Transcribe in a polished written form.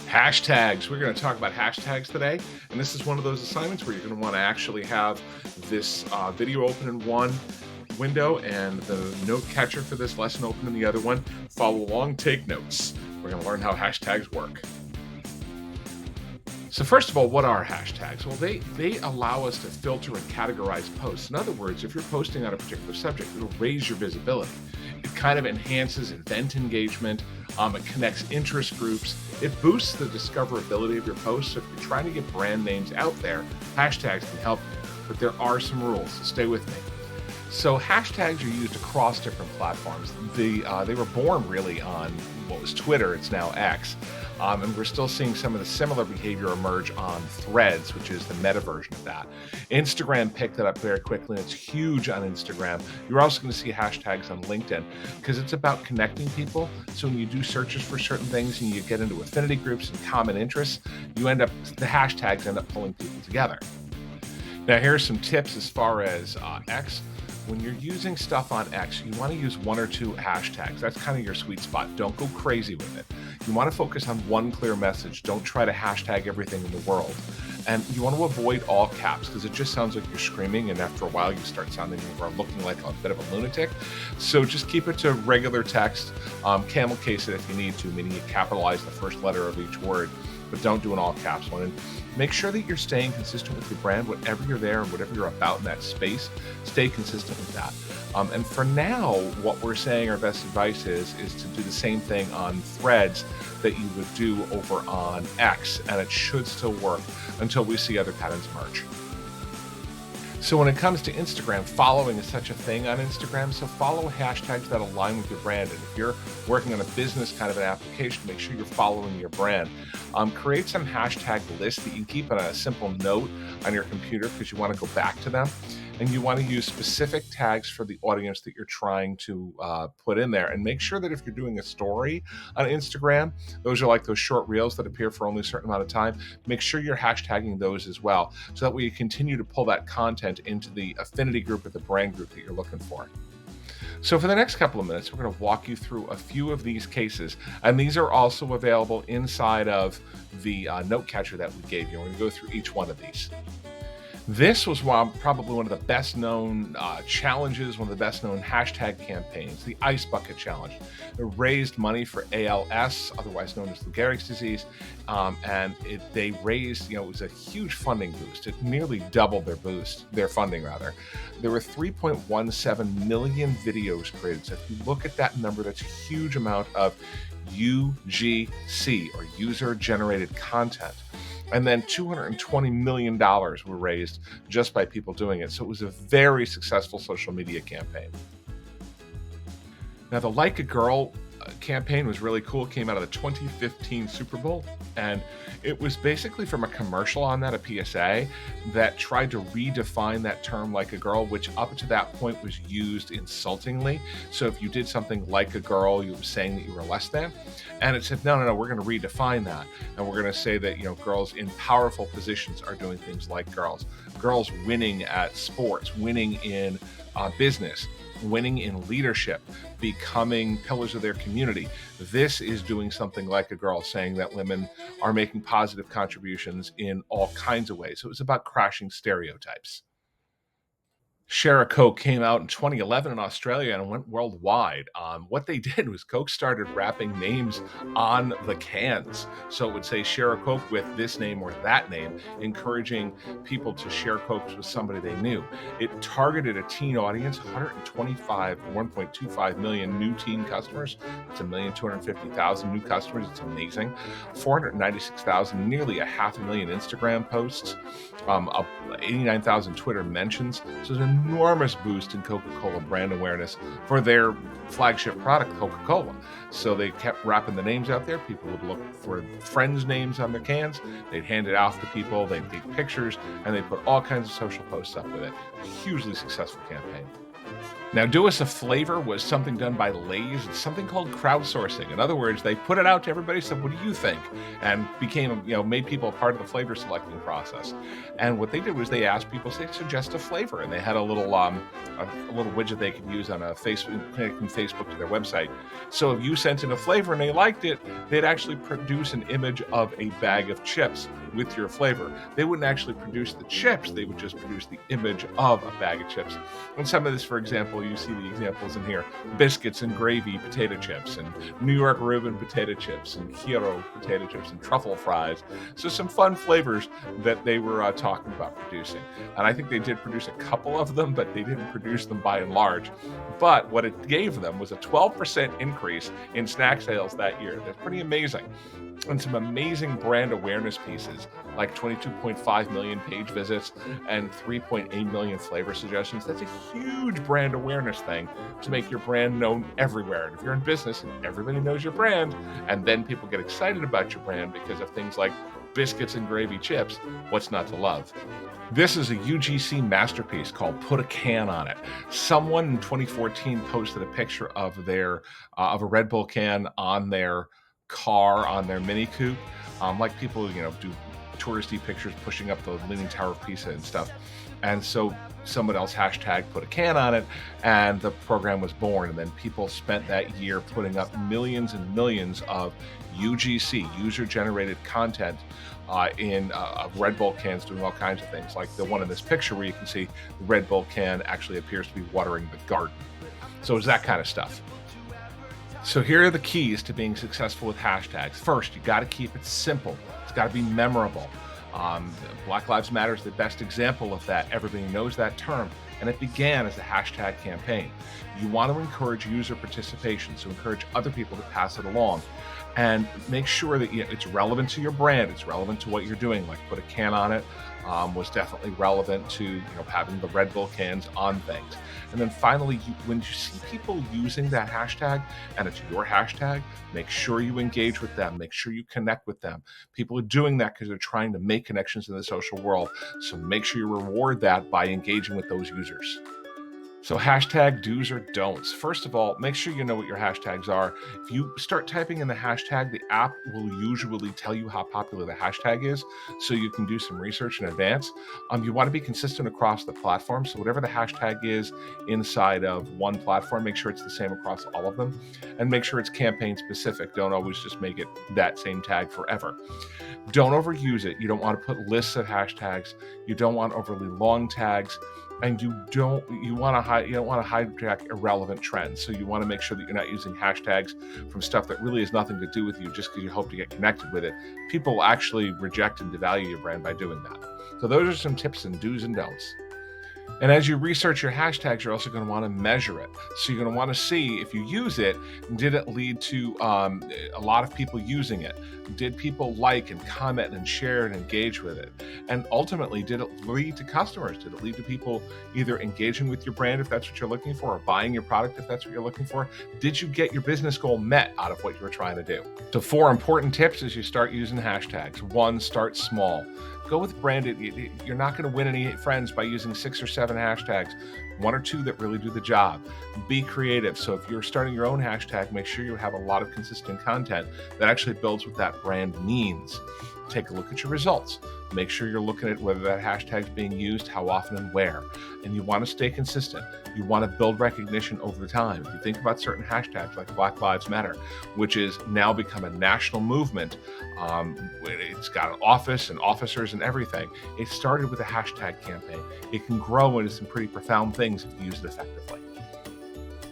Hashtags. We're going to talk about hashtags today. And this is one of those assignments where you're going to want to actually have this video open in one window and the note catcher for this lesson open in the other one. Follow along, take notes. We're going to learn how hashtags work. So first of all, what are hashtags? Well, they allow us to filter and categorize posts. In other words, if you're posting on a particular subject, it'll raise your visibility. It kind of enhances event engagement. It connects interest groups. It boosts the discoverability of your posts. So if you're trying to get brand names out there, hashtags can help you. But there are some rules, so stay with me. So hashtags are used across different platforms. They were born really on what was Twitter, it's now X. And we're still seeing some of the similar behavior emerge on Threads, which is the meta version of that. Instagram picked it up very quickly, and it's huge on Instagram. You're also going to see hashtags on LinkedIn because it's about connecting people. So when you do searches for certain things and you get into affinity groups and common interests, the hashtags end up pulling people together. Now, here are some tips as far as X. When you're using stuff on X, you want to use one or two hashtags. That's kind of your sweet spot. Don't go crazy with it. You want to focus on one clear message. Don't try to hashtag everything in the world. And you want to avoid all caps because it just sounds like you're screaming, and after a while you start sounding or looking like a bit of a lunatic. So just keep it to regular text. Camel case it if you need to, meaning you capitalize the first letter of each word, but don't do an all caps one. And make sure that you're staying consistent with your brand, whatever you're there and whatever you're about in that space, stay consistent with that. And for now, what we're saying our best advice is to do the same thing on Threads that you would do over on X, and it should still work until we see other patterns emerge. So when it comes to Instagram, following is such a thing on Instagram. So follow hashtags that align with your brand. And if you're working on a business kind of an application, make sure you're following your brand. Create some hashtag lists that you can keep on a simple note on your computer because you want to go back to them. And you want to use specific tags for the audience that you're trying to put in there. And make sure that if you're doing a story on Instagram, those are like those short reels that appear for only a certain amount of time. Make sure you're hashtagging those as well, so that way you continue to pull that content into the affinity group or the brand group that you're looking for. So for the next couple of minutes, we're going to walk you through a few of these cases. And these are also available inside of the note catcher that we gave you. We're going to go through each one of these. This was probably one of the best known challenges, one of the best known hashtag campaigns, the Ice Bucket Challenge. It raised money for ALS, otherwise known as Lou Gehrig's disease, and they raised, it was a huge funding boost. It nearly doubled their funding rather. There were 3.17 million videos created. So if you look at that number, that's a huge amount of UGC, or user-generated content. And then $220 million were raised just by people doing it. So it was a very successful social media campaign. Now, the Like a Girl campaign was really cool. It came out of the 2015 Super Bowl. And it was basically from a commercial on that, a PSA, that tried to redefine that term like a girl, which up to that point was used insultingly. So if you did something like a girl, you were saying that you were less than. And it said, no, we're going to redefine that. And we're going to say that, girls in powerful positions are doing things like girls. Girls winning at sports, winning in business, winning in leadership, becoming pillars of their community. This is doing something like a girl, saying that women are making positive contributions in all kinds of ways. So it was about crashing stereotypes. Share a Coke came out in 2011 in Australia and went worldwide. What they did was Coke started wrapping names on the cans. So it would say share a Coke with this name or that name, encouraging people to share Cokes with somebody they knew. It targeted a teen audience, 1.25 million new teen customers. It's 1,250,000 new customers. It's amazing. 496,000, nearly 500,000 Instagram posts, 89,000 Twitter mentions. So it's an enormous boost in Coca-Cola brand awareness for their flagship product, Coca-Cola. So they kept wrapping the names out there. People would look for friends' names on their cans. They'd hand it out to people. They'd take pictures, and they'd put all kinds of social posts up with it. A hugely successful campaign. Now, do us a flavor was something done by Lay's. It's something called crowdsourcing. In other words, they put it out to everybody, said, "What do you think?" And became, made people a part of the flavor selecting process. And what they did was they asked people, say, suggest a flavor, and they had a little widget they could use on a Facebook, connecting Facebook to their website. So if you sent in a flavor and they liked it, they'd actually produce an image of a bag of chips with your flavor. They wouldn't actually produce the chips; they would just produce the image of a bag of chips. And some of this, for example, you see the examples in here: biscuits and gravy potato chips, and New York Reuben potato chips, and Hero potato chips, and truffle fries. So some fun flavors that they were talking about producing. And I think they did produce a couple of them, but they didn't produce them by and large. But what it gave them was a 12% increase in snack sales that year. That's pretty amazing. And some amazing brand awareness pieces, like 22.5 million page visits and 3.8 million flavor suggestions. That's a huge brand awareness thing to make your brand known everywhere. And if you're in business and everybody knows your brand, and then people get excited about your brand because of things like biscuits and gravy chips, what's not to love? This is a UGC masterpiece called Put a Can on It. Someone in 2014 posted a picture of of a Red Bull can on their car, on their Mini Coupe, like people, do touristy pictures pushing up the Leaning Tower of Pisa and stuff. And so someone else hashtag put a can on it, and the program was born. And then people spent that year putting up millions and millions of UGC, user-generated content, in Red Bull cans doing all kinds of things, like the one in this picture where you can see the Red Bull can actually appears to be watering the garden. So it's that kind of stuff. So here are the keys to being successful with hashtags. First, you got to keep it simple. It's got to be memorable. Black Lives Matter is the best example of that. Everybody knows that term, and it began as a hashtag campaign. You want to encourage user participation, so encourage other people to pass it along, and make sure that it's relevant to your brand. It's relevant to what you're doing. Like Put a Can on It was definitely relevant to having the Red Bull cans on things. And then finally, when you see people using that hashtag and it's your hashtag, make sure you engage with them. Make sure you connect with them. People are doing that because they're trying to make connections in the social world. So make sure you reward that by engaging with those users. So hashtag do's or don'ts. First of all, make sure you know what your hashtags are. If you start typing in the hashtag, the app will usually tell you how popular the hashtag is, so you can do some research in advance. You want to be consistent across the platform, so whatever the hashtag is inside of one platform, make sure it's the same across all of them, and make sure it's campaign specific. Don't always just make it that same tag forever. Don't overuse it. You don't want to put lists of hashtags. You don't want overly long tags. And you don't want to hijack irrelevant trends. So you want to make sure that you're not using hashtags from stuff that really has nothing to do with you just because you hope to get connected with it. People actually reject and devalue your brand by doing that. So those are some tips and do's and don'ts. And as you research your hashtags, you're also going to want to measure it. So you're going to want to see, if you use it, did it lead to a lot of people using it? Did people like and comment and share and engage with it? And ultimately, did it lead to customers? Did it lead to people either engaging with your brand if that's what you're looking for, or buying your product if that's what you're looking for? Did you get your business goal met out of what you were trying to do? So 4 important tips as you start using hashtags. 1, start small. Go with branded. You're not going to win any friends by using 6 or 7 hashtags. 1 or 2 that really do the job. Be creative. So if you're starting your own hashtag, make sure you have a lot of consistent content that actually builds what that brand means. Take a look at your results. Make sure you're looking at whether that hashtag is being used, how often and where. And you want to stay consistent. You want to build recognition over time. If you think about certain hashtags like Black Lives Matter, which is now become a national movement, it's got an office and officers and everything. It started with a hashtag campaign. It can grow into some pretty profound things if you use it effectively.